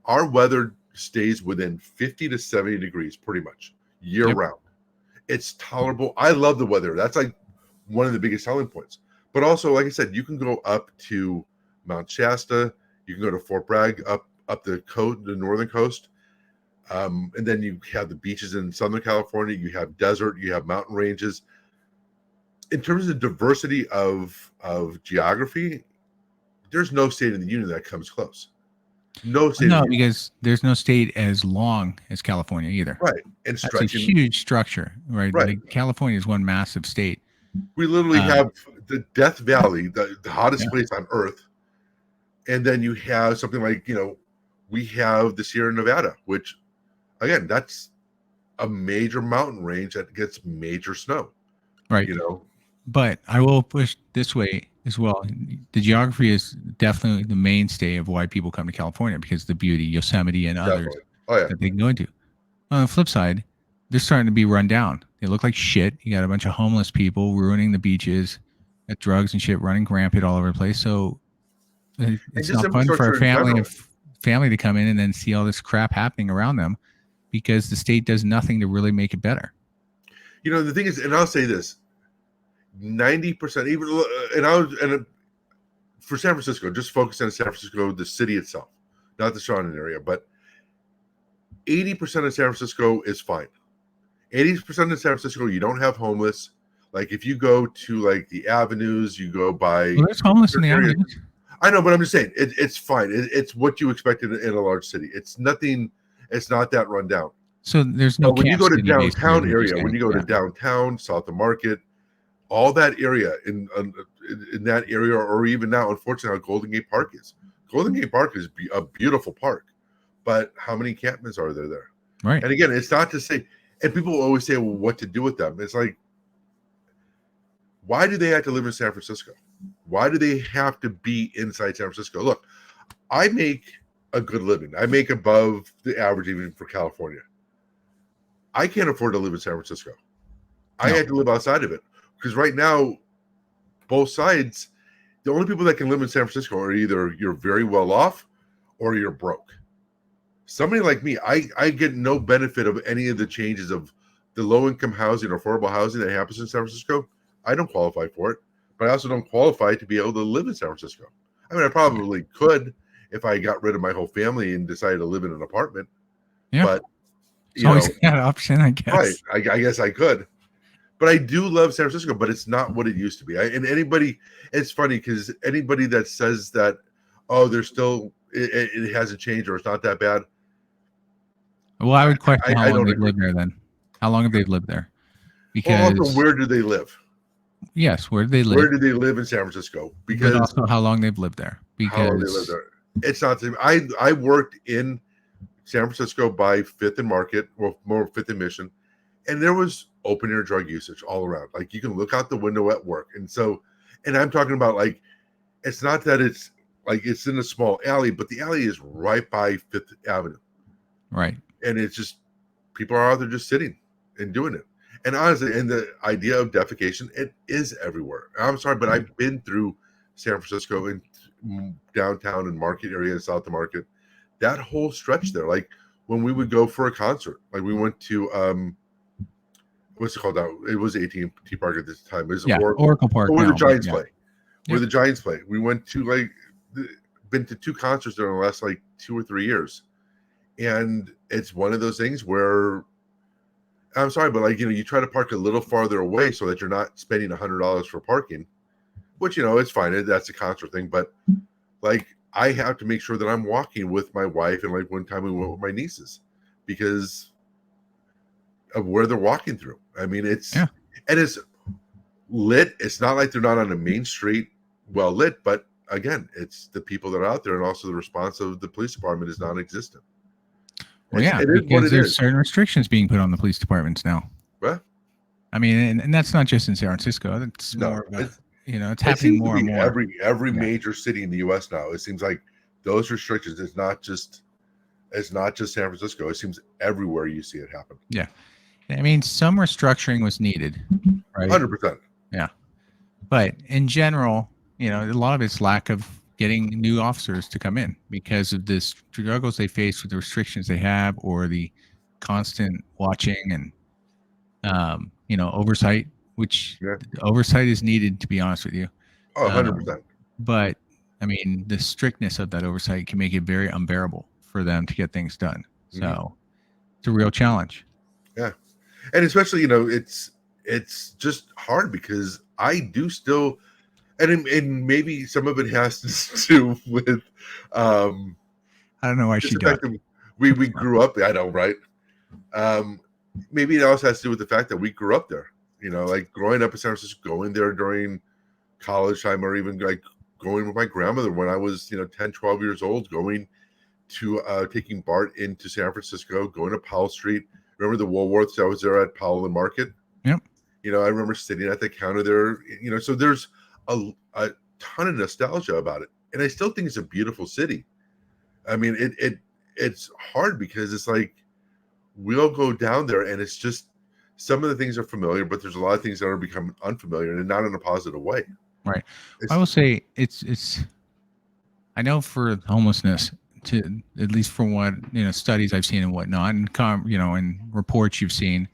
our weather stays within 50 to 70 degrees pretty much year round. It's tolerable. I love the weather. That's like one of the biggest selling points. But also, like I said, you can go up to Mount Shasta, you can go to Fort Bragg, up the northern coast, and then you have the beaches in Southern California. You have desert, you have mountain ranges. In terms of diversity of geography, there's no state in the union that comes close. No, because there's no state as long as California either. Right, and that's a huge structure. Right. Like California is one massive state. We literally have the Death Valley, the hottest place on earth, and then you have something like we have the Sierra Nevada, which again, that's a major mountain range that gets major snow. Right. But I will push this way as well. The geography is definitely the mainstay of why people come to California, because of the beauty, Yosemite and others that they can go into. On the flip side, they're starting to be run down. They look like shit. You got a bunch of homeless people ruining the beaches, got drugs and shit running rampant all over the place. So it's not fun for a family to come in and then see all this crap happening around them, because the state does nothing to really make it better. The thing is, and I'll say this, 90%, even, for San Francisco, just focus on San Francisco, the city itself, not the surrounding area, but 80% of San Francisco is fine. 80% of San Francisco, you don't have homeless. Like if you go to like the avenues, you go by. Well, there's homeless in the avenues. I know, but I'm just saying it's fine. It's what you expect in a large city. It's nothing. It's not that run down. So there's no. When you go to downtown area, when you go to downtown, South of Market, all that area in that area, or even now, unfortunately, how Golden Gate Park is. Golden Gate Park is a beautiful park, but how many encampments are there? Right. And again, it's not to say. And people always say, well, what to do with them? It's like, why do they have to live in San Francisco? Why do they have to be inside San Francisco? Look, I make a good living. I make above the average even for California. I can't afford to live in San Francisco. I had to live outside of it because right now, both sides, the only people that can live in San Francisco are either you're very well off or you're broke. Somebody like me, I get no benefit of any of the changes of the low-income housing or affordable housing that happens in San Francisco. I don't qualify for it, but I also don't qualify to be able to live in San Francisco. I mean, I probably could if I got rid of my whole family and decided to live in an apartment. Yeah. But it's always that option, I guess. Right. I guess I could. But I do love San Francisco, but it's not what it used to be. And anybody, it's funny because anybody that says that, oh, there's still, it hasn't changed or it's not that bad. Well, I would question how long they've lived there then. How long have they lived there? Because also, where do they live? Yes, where do they live? Where do they live in San Francisco? Because but also how long they've lived there. Because how long they live there. It's not the same. I worked in San Francisco by 5th and Market, well, more 5th and Mission, and there was open air drug usage all around. Like you can look out the window at work. And so, and I'm talking about like, it's not that it's like it's in a small alley, but the alley is right by 5th Avenue. Right. And it's just people are out there just sitting and doing it. And honestly, and the idea of defecation, it is everywhere. I'm sorry, but I've been through San Francisco and downtown and Market area and South of Market, that whole stretch there. Like when we would go for a concert, like we went to what's it called now? It was AT&T Park at this time. It was Oracle Park. Where the Giants play. Where the Giants play. We went to like been to 2 concerts during the last like 2 or 3 years. And it's one of those things where I'm sorry, but like, you try to park a little farther away so that you're not spending $100 for parking, which, it's fine. That's a concert thing. But like, I have to make sure that I'm walking with my wife. And like one time we went with my nieces because of where they're walking through. I mean, and it's lit. It's not like they're not on a main street, well lit, but again, it's the people that are out there. And also the response of the police department is non-existent. Well, because there's certain restrictions being put on the police departments now. What? I mean, and that's not just in San Francisco. It's more of a, it's happening more and more. Every major city in the U.S. now, it seems like those restrictions. It's not just San Francisco. It seems everywhere you see it happen. Yeah, I mean, some restructuring was needed, right? 100%. Yeah, but in general, a lot of it's lack of getting new officers to come in because of the struggles they face with the restrictions they have or the constant watching and, oversight, which oversight is needed, to be honest with you. Oh, 100%. But I mean, the strictness of that oversight can make it very unbearable for them to get things done. So it's a real challenge. Yeah. And especially, it's just hard because I do still, and maybe some of it has to do with I don't know why she got we grew up. I know, right? Maybe it also has to do with the fact that we grew up there. Like growing up in San Francisco, going there during college time, or even like going with my grandmother when I was 10, 12 years old, going to taking BART into San Francisco, going to Powell Street. Remember the Woolworths that was there at Powell and Market? Yep. I remember sitting at the counter there. So there's a ton of nostalgia about it, and I still think it's a beautiful city. I mean, it's hard because it's like we'll go down there and it's just some of the things are familiar, but there's a lot of things that are becoming unfamiliar and not in a positive way. Right. I will say it's I know for homelessness, to at least from what studies I've seen and whatnot, and and reports you've seen.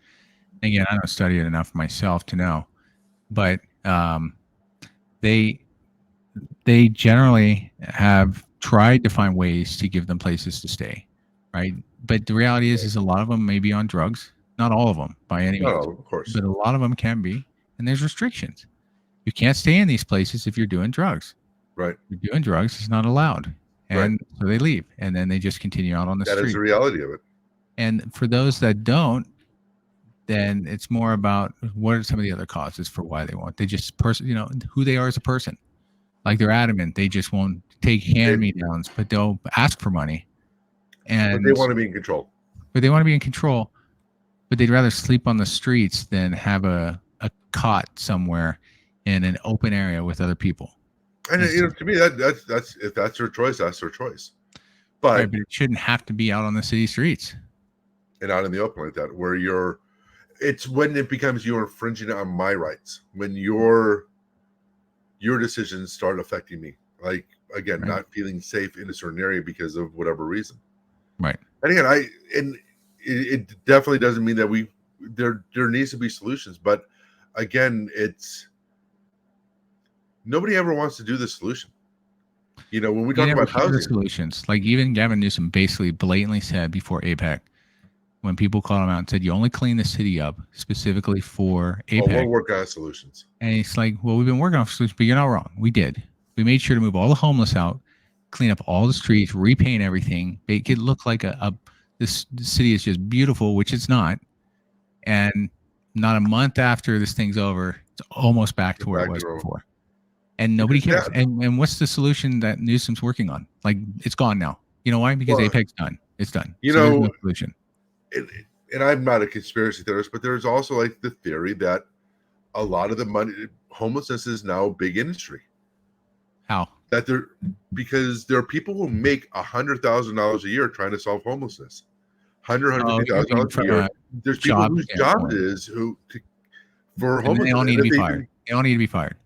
Again, I don't study it enough myself to know, but um, they they generally have tried to find ways to give them places to stay, right? But the reality is a lot of them may be on drugs. Not all of them by any means, of course. but a lot of them can be, and there's restrictions. You can't stay in these places if you're doing drugs. Right. If you're doing drugs, it's not allowed, and so they leave, and then they just continue out on the street. That is the reality of it. And for those that don't, then it's more about what are some of the other causes for why they won't. They just who they are as a person. Like they're adamant, they just won't take hand-me-downs, but they'll ask for money. And but they want to be in control. But they want to be in control, but they'd rather sleep on the streets than have a cot somewhere in an open area with other people. And to me, that's if that's their choice, that's their choice. But it shouldn't have to be out on the city streets and out in the open like that, where it's when it becomes you're infringing on my rights, when your decisions start affecting me. Like again, not feeling safe in a certain area because of whatever reason. Right. And again, it definitely doesn't mean that there needs to be solutions, but again, it's nobody ever wants to do the solution. When we talk about housing solutions, like even Gavin Newsom basically blatantly said before APEC, when people called him out and said, you only clean the city up specifically for APEC. We'll work on solutions. And it's like, well, we've been working on solutions, but you're not wrong. We did. We made sure to move all the homeless out, clean up all the streets, repaint everything, make it look like this city is just beautiful, which it's not. And not a month after this thing's over, it's almost back to where it was before. And nobody cares. And what's the solution that Newsom's working on? Like, it's gone now. You know why? Because APEC's done. It's done. So there's no solution. And I'm not a conspiracy theorist, but there's also like the theory that a lot of the money, homelessness is now a big industry. How? Because there are people who make $100,000 a year trying to solve homelessness. $150,000 a year. There's people whose job it is for homelessness. They all need to be fired. They all need to be fired.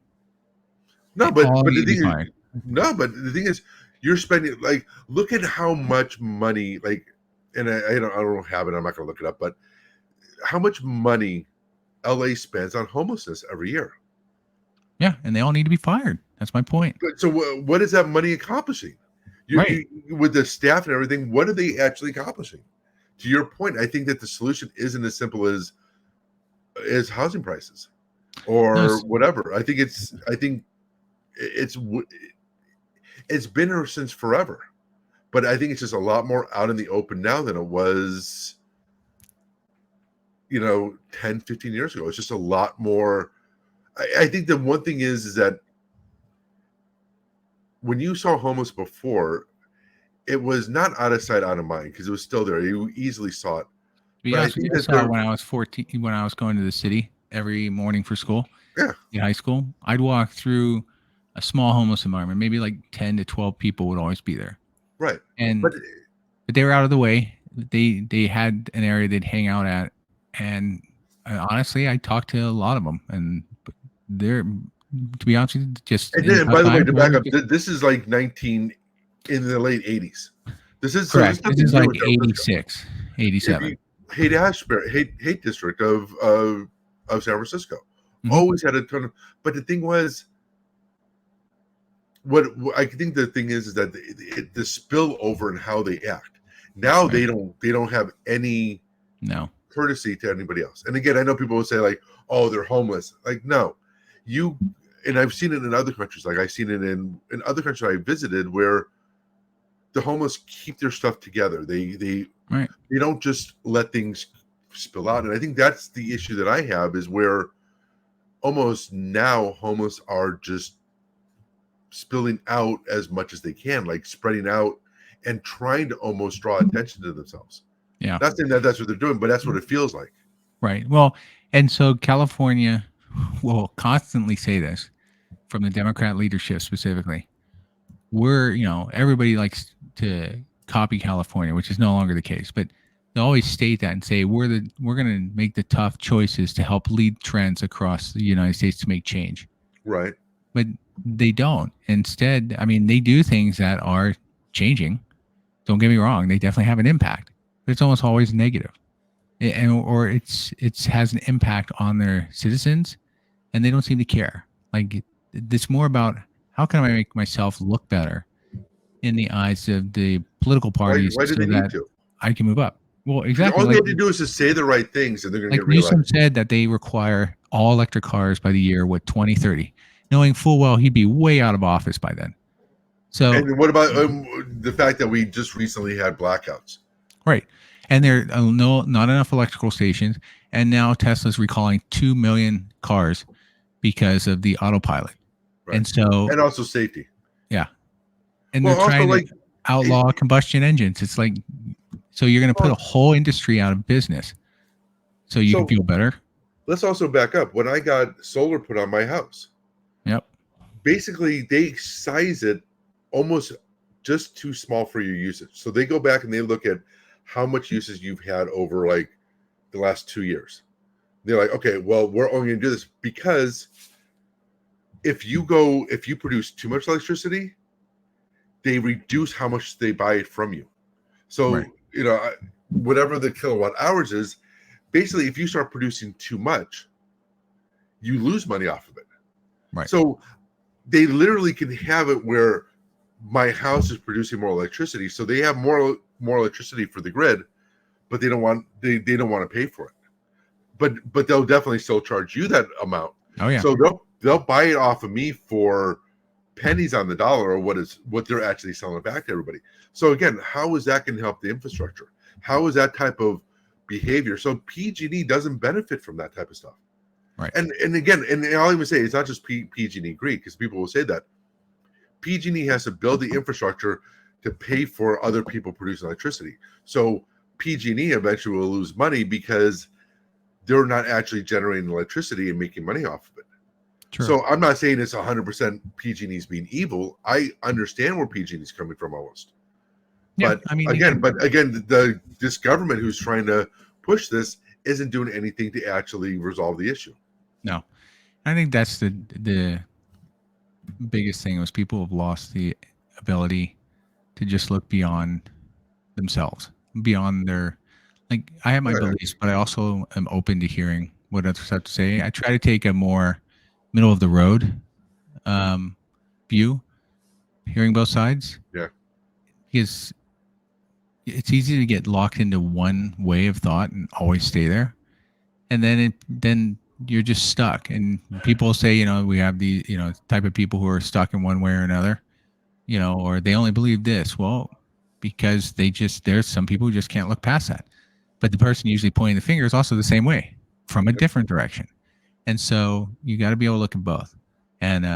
No, but the thing is, you're spending look at how much money and I don't have it. I'm not going to look it up, but how much money LA spends on homelessness every year? Yeah, and they all need to be fired. That's my point. So what is that money accomplishing? With the staff and everything, what are they actually accomplishing? To your point, I think that the solution isn't as simple as housing prices or whatever. I think it's been here since forever, but I think it's just a lot more out in the open now than it was 10, 15 years ago. It's just a lot more. I think the one thing is that when you saw homeless before, it was not out of sight, out of mind, because it was still there. You easily saw it. I saw it when I was 14, when I was going to the city every morning for school. Yeah. In high school, I'd walk through a small homeless environment. Maybe like 10 to 12 people would always be there. Right. But they were out of the way. They had an area they'd hang out at, and honestly, I talked to a lot of them, and they're, to be honest with you, just. And then, by the way, to back up, this is like in the late 80s. This is correct. This is like 86, 87. Haight district of San Francisco. Mm-hmm. Always had a ton of, but the thing was, what I think the thing is that the spillover in how they act. Now they don't have any courtesy to anybody else. And again, I know people will say like, oh, they're homeless. Like, no, and I've seen it in other countries. Like I've seen it in other countries I visited where the homeless keep their stuff together. They don't just let things spill out. And I think that's the issue that I have, is where almost now homeless are just spilling out as much as they can, like spreading out and trying to almost draw attention to themselves. Yeah. Not saying that that's what they're doing, but that's what it feels like. Right. Well, and so California will constantly say this from the Democrat leadership specifically. Everybody likes to copy California, which is no longer the case, but they always state that and say we're going to make the tough choices to help lead trends across the United States to make change. Right. But they don't. Instead, I mean, they do things that are changing. Don't get me wrong; they definitely have an impact, but it's almost always negative, or it has an impact on their citizens, and they don't seem to care. Like it's more about how can I make myself look better in the eyes of the political parties why do they need to? I can move up. Well, exactly. All they have to do is just say the right things, and they're going to get reelected. Newsom said that they require all electric cars by the year 2030, knowing full well he'd be way out of office by then. So, and what about the fact that we just recently had blackouts? Right, and there are not enough electrical stations, and now Tesla's recalling 2 million cars because of the autopilot, right. and also safety. Yeah, and they're trying to outlaw combustion engines. It's like, so you're going to put a whole industry out of business, so you can feel better. Let's also back up. When I got solar put on my house, yep, basically they size it almost just too small for your usage. So they go back and they look at how much usage you've had over like the last 2 years. They're like, okay, well, we're only going to do this because if you produce too much electricity, they reduce how much they buy it from you. So, right. Whatever the kilowatt hours is, basically, if you start producing too much, you lose money off of it. Right. So they literally can have it where my house is producing more electricity, so they have more electricity for the grid, but they don't want to pay for it. But they'll definitely still charge you that amount. Oh yeah. So they'll buy it off of me for pennies on the dollar, or what they're actually selling it back to everybody. So again, how is that going to help the infrastructure? How is that type of behavior? So PG&E doesn't benefit from that type of stuff. Right. And again, and I'll even say it's not just PG&E Green, because people will say that PG&E has to build the infrastructure to pay for other people producing electricity. So PG&E eventually will lose money because they're not actually generating electricity and making money off of it. True. So I'm not saying it's 100% PG&E's being evil. I understand where PG&E's coming from almost. Yeah, but I mean, again, this government who's trying to push this isn't doing anything to actually resolve the issue. No, I think that's the biggest thing was people have lost the ability to just look beyond themselves, beyond their, like, I have my beliefs, but I also am open to hearing what others have to say. I try to take a more middle of the road view, hearing both sides. Yeah. Because it's easy to get locked into one way of thought and always stay there. And then you're just stuck. And people say, we have the, type of people who are stuck in one way or another, or they only believe this. Well, because there's some people who just can't look past that. But the person usually pointing the finger is also the same way from a different direction. And so you got to be able to look at both. And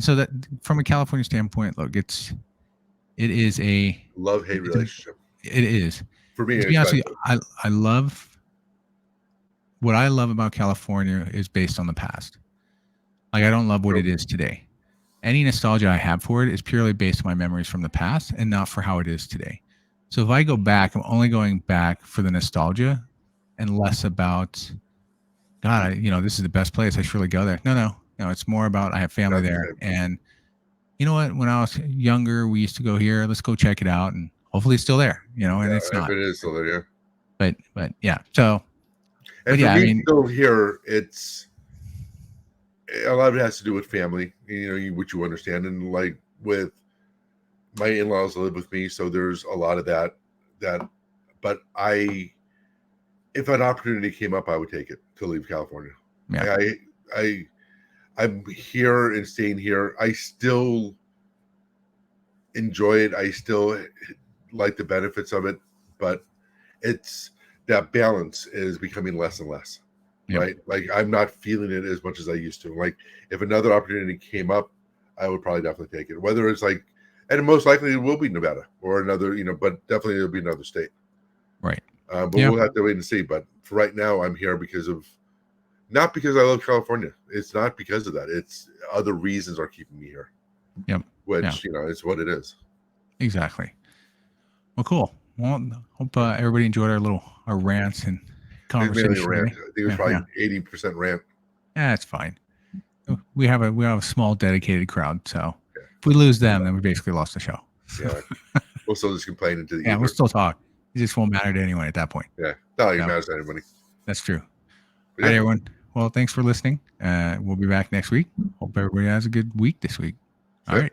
so that from a California standpoint, look, it is a love-hate relationship. It is. For me, to be honest with you, I love what I love about California is based on the past. Like, I don't love what it is today. Any nostalgia I have for it is purely based on my memories from the past and not for how it is today. So if I go back, I'm only going back for the nostalgia and less about, God, this is the best place. I should really go there. No. It's more about I have family there. And you know what? When I was younger, we used to go here. Let's go check it out. And hopefully it's still there, and it's not. If it is still there, yeah. But yeah. So, and for me, still here, it's a lot of it has to do with family, which you understand. And like with my in-laws live with me, so there's a lot of that. But if an opportunity came up, I would take it to leave California. Yeah. I'm here and staying here. I still enjoy it. I still like the benefits of it, but it's that balance is becoming less and less, right? Like, I'm not feeling it as much as I used to. Like, if another opportunity came up, I would probably definitely take it. Whether it's like, and most likely it will be Nevada or another, but definitely it'll be another state. Right. But we'll have to wait and see. But for right now, I'm here not because I love California. It's not because of that. It's other reasons are keeping me here. Yep. Which, is what it is. Exactly. Well, cool. Well, hope everybody enjoyed our rants and conversation. Mainly rant. I think it was probably 80% rant. Yeah, it's fine. We have a small dedicated crowd, so if we lose them, then we basically lost the show. Yeah. We'll still just complain into the ether. We'll still talk. It just won't matter to anyone at that point. Yeah. Not like it matters to anybody. That's true. All right, everyone. Well, thanks for listening. We'll be back next week. Hope everybody has a good week this week. All right.